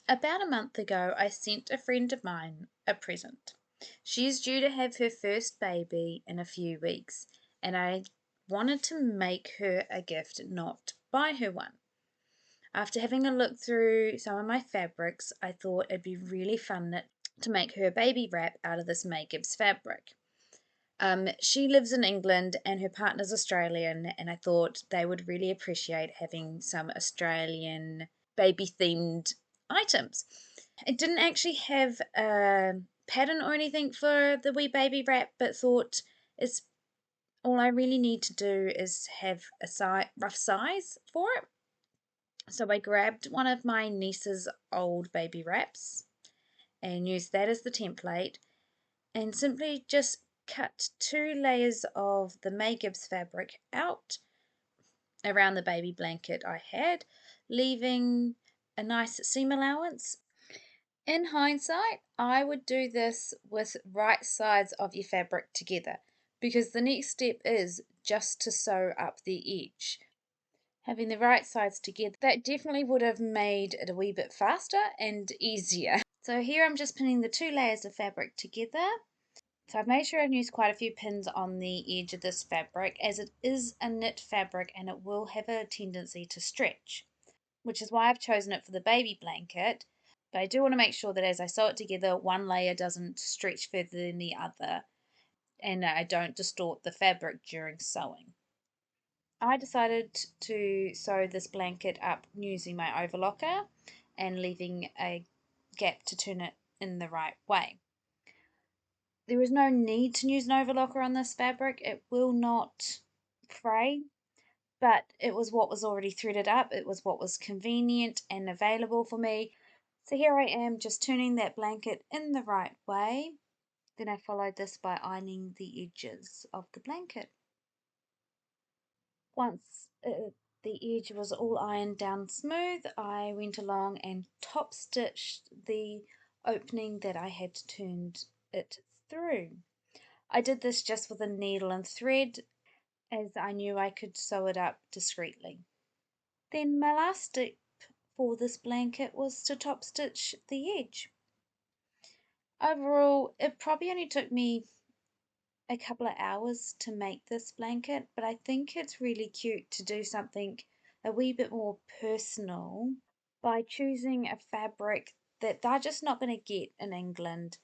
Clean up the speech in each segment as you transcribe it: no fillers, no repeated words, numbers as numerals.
About a month ago, I sent a friend of mine a present. She is due to have her first baby in a few weeks, and I wanted to make her a gift, not buy her one. After having a look through some of my fabrics, I thought it'd be really fun to make her a baby wrap out of this May Gibbs fabric. She lives in England and her partner's Australian, and I thought they would really appreciate having some Australian baby themed items. It didn't actually have a pattern or anything for the wee baby wrap, but thought it's all I really need to do is have a rough size for it. So I grabbed one of my niece's old baby wraps and used that as the template and simply just cut 2 layers of the May Gibbs fabric out around the baby blanket I had, leaving a nice seam allowance. In hindsight, I would do this with right sides of your fabric together because the next step is just to sew up the edge. Having the right sides together, that definitely would have made it a wee bit faster and easier. So here I'm just pinning the 2 layers of fabric together. So I've made sure I've used quite a few pins on the edge of this fabric as it is a knit fabric and it will have a tendency to stretch, which is why I've chosen it for the baby blanket. But I do want to make sure that as I sew it together, one layer doesn't stretch further than the other and I don't distort the fabric during sewing. I decided to sew this blanket up using my overlocker and leaving a gap to turn it in the right way. There is no need to use an overlocker on this fabric. It will not fray, but it was what was already threaded up. It was what was convenient and available for me. So here I am just turning that blanket in the right way. Then I followed this by ironing the edges of the blanket. Once the edge was all ironed down smooth, I went along and top stitched the opening that I had turned it through. I did this just with a needle and thread as I knew I could sew it up discreetly. Then my last step for this blanket was to top stitch the edge. Overall, it probably only took me a couple of hours to make this blanket, but I think it's really cute to do something a wee bit more personal by choosing a fabric that they're just not going to get in England.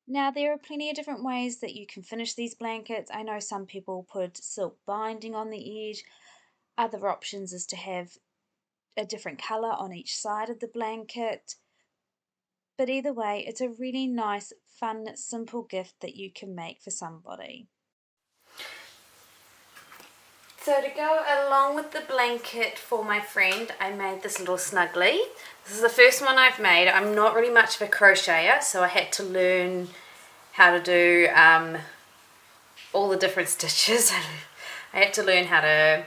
Now, there are plenty of different ways that you can finish these blankets. I know some people put silk binding on the edge. Other options is to have a different colour on each side of the blanket. But either way, it's a really nice, fun, simple gift that you can make for somebody. So to go along with the blanket for my friend, I made this little snuggly. This is the first one I've made. I'm not really much of a crocheter, so I had to learn how to do all the different stitches. I had to learn how to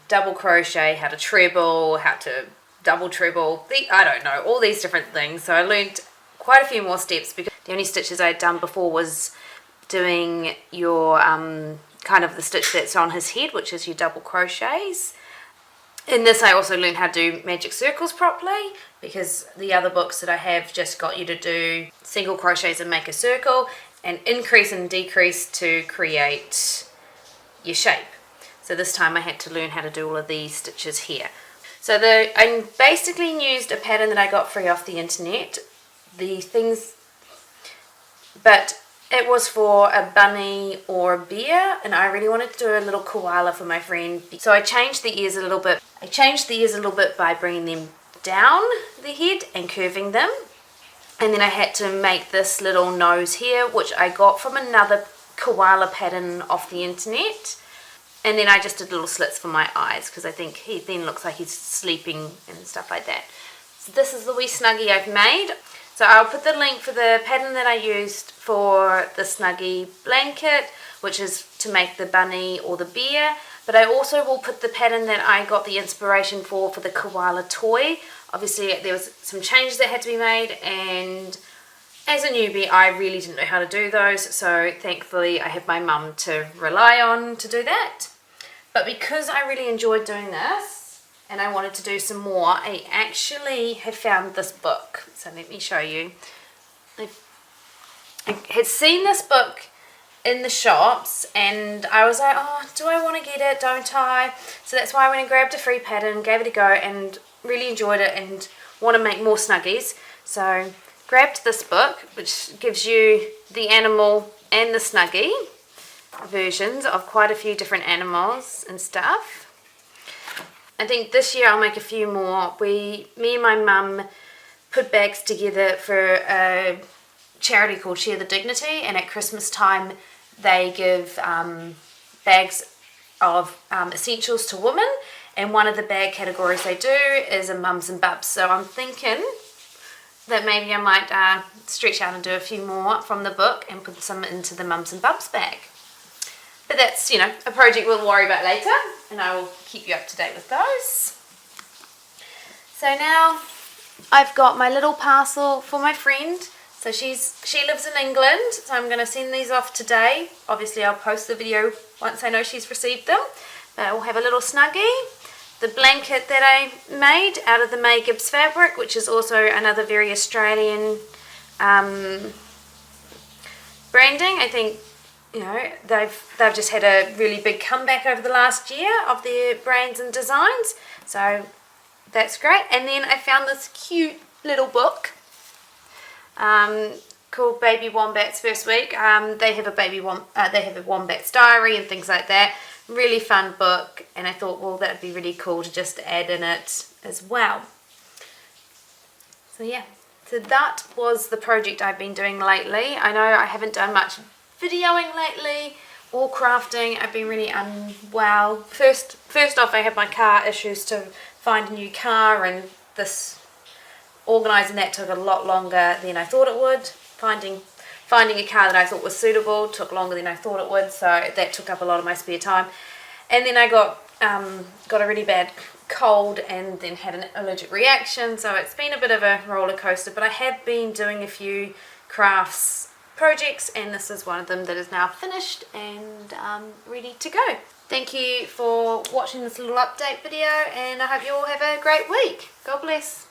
double crochet, how to treble, how to double treble, I don't know, all these different things. So I learned quite a few more steps because the only stitches I'd done before was doing your kind of the stitch that's on his head, which is your double crochets. In this I also learned how to do magic circles properly because the other books that I have just got you to do single crochets and make a circle and increase and decrease to create your shape. So this time I had to learn how to do all of these stitches here. So I basically used a pattern that I got free off the internet. But it was for a bunny or a bear, and I really wanted to do a little koala for my friend. So I changed the ears a little bit. By bringing them down the head and curving them. And then I had to make this little nose here, which I got from another koala pattern off the internet. And then I just did little slits for my eyes because I think he then looks like he's sleeping and stuff like that. So this is the wee snuggie I've made. So I'll put the link for the pattern that I used for the Snuggie blanket, which is to make the bunny or the bear. But I also will put the pattern that I got the inspiration for the koala toy. Obviously there was some changes that had to be made, and as a newbie I really didn't know how to do those, so thankfully I have my mum to rely on to do that. But because I really enjoyed doing this, and I wanted to do some more. I actually have found this book, so let me show you. I had seen this book in the shops and I was like, oh, do I want to get it, don't I? So that's why I went and grabbed a free pattern, gave it a go, and really enjoyed it and want to make more Snuggies. So grabbed this book, which gives you the animal and the Snuggie versions of quite a few different animals and stuff. I think this year I'll make a few more. Me and my mum put bags together for a charity called Share the Dignity, and at Christmas time they give bags of essentials to women, and one of the bag categories they do is a mums and bubs. So I'm thinking that maybe I might stretch out and do a few more from the book and put some into the mums and bubs bag. But that's, you know, a project we'll worry about later, and I will keep you up to date with those. So now I've got my little parcel for my friend. So she lives in England, so I'm going to send these off today. Obviously I'll post the video once I know she's received them. But we'll have a little Snuggie, the blanket that I made out of the May Gibbs fabric, which is also another very Australian branding. I think, you know, they've just had a really big comeback over the last year of their brands and designs, so that's great. And then I found this cute little book called Baby Wombat's First Week. They have a Wombat's diary and things like that. Really fun book, and I thought, well, that would be really cool to just add in it as well. So yeah, so that was the project I've been doing lately. I know I haven't done much videoing lately or crafting. I've been really unwell. First off, I had my car issues to find a new car, and this organising that took a lot longer than I thought it would. Finding a car that I thought was suitable took longer than I thought it would, so that took up a lot of my spare time. And then I got a really bad cold and then had an allergic reaction, so it's been a bit of a roller coaster, but I have been doing a few crafts projects, and this is one of them that is now finished and ready to go. Thank you for watching this little update video, and I hope you all have a great week. God bless.